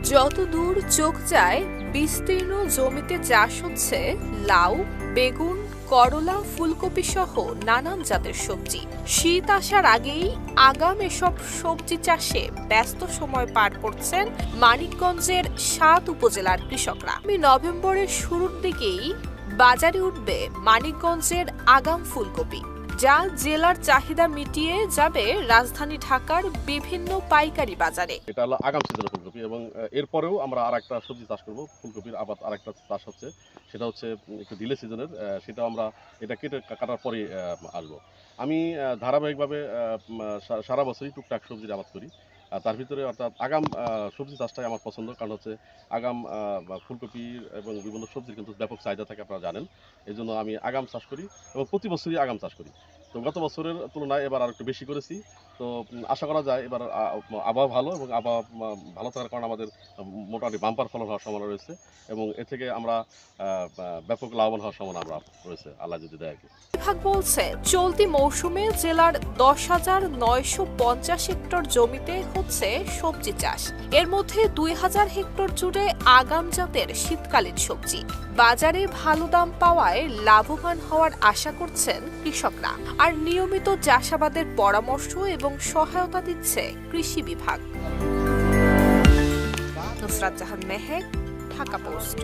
যত দূর চোখ যায় বিস্তীর্ণ জমিতে চাষ হচ্ছে লাউ, বেগুন, করলা, ফুলকপি সহ নানান জাতের সবজি। শীত আসার আগেই আগাম এসব সবজি চাষে ব্যস্ত সময় পার করছেন মানিকগঞ্জের ৭ উপজেলার কৃষকরা। নভেম্বরের শুরুর দিকেই বাজারে উঠবে মানিকগঞ্জের আগাম ফুলকপি, যা জেলার চাহিদা মিটিয়ে যাবে রাজধানী ঢাকার বিভিন্ন পাইকারি বাজারে। এটা হলো আগাম সিজনের ফুলকপি এবং এরপরেও আমরা আরেকটা সবজি চাষ করব। ফুলকপির আবার আরেকটা চাষ হচ্ছে, সেটা হচ্ছে একটু ডিলে সিজনের। সেটা আমরা এটা কেটে কাটার পরে আসবো। আমি ধারাবাহিকভাবে সারা বছরই টুকটাক সবজির আবাদ করি। তার ভিতরে অর্থাৎ আগাম সবজি চাষটাই আমার পছন্দ, কারণ হচ্ছে আগাম ফুলকপি এবং বিভিন্ন সবজির কিন্তু ব্যাপক চাহিদা থাকে, আপনারা জানেন। এই জন্য আমি আগাম চাষ করি এবং প্রতি বছরই আগাম চাষ করি। তো গত বছরের তুলনায় এবার আর একটু বেশি করেছি। তো আশা করা যায় এবার আবহাওয়া ভালো, এবং আবহাওয়া ভালো থাকার কারণে আমাদের মোটামুটি বাম্পার ফলন হওয়ার সম্ভাবনা রয়েছে, এবং এ থেকে আমরা ব্যাপক লাভবান হওয়ার সম্ভাবনা আমরা রয়েছে, আল্লাহ যদি দেয়। বিভাগ বলছে চলতি মৌসুমে জেলার ১০,৯৫০ হেক্টর জমিতে হচ্ছে সবজি চাষ। এর মধ্যে ২,০০০ হেক্টর জুড়ে আগাম জাতের শীতকালীন সবজি। বাজারে ভালো দাম পাওয়ায় লাভবান হওয়ার আশা করছেন কৃষকরা। আর নিয়মিত চাষাবাদের পরামর্শ এবং সহায়তা দিচ্ছে কৃষি বিভাগ। নুসরাত জাহান মেহেক, ঢাকা পোস্ট।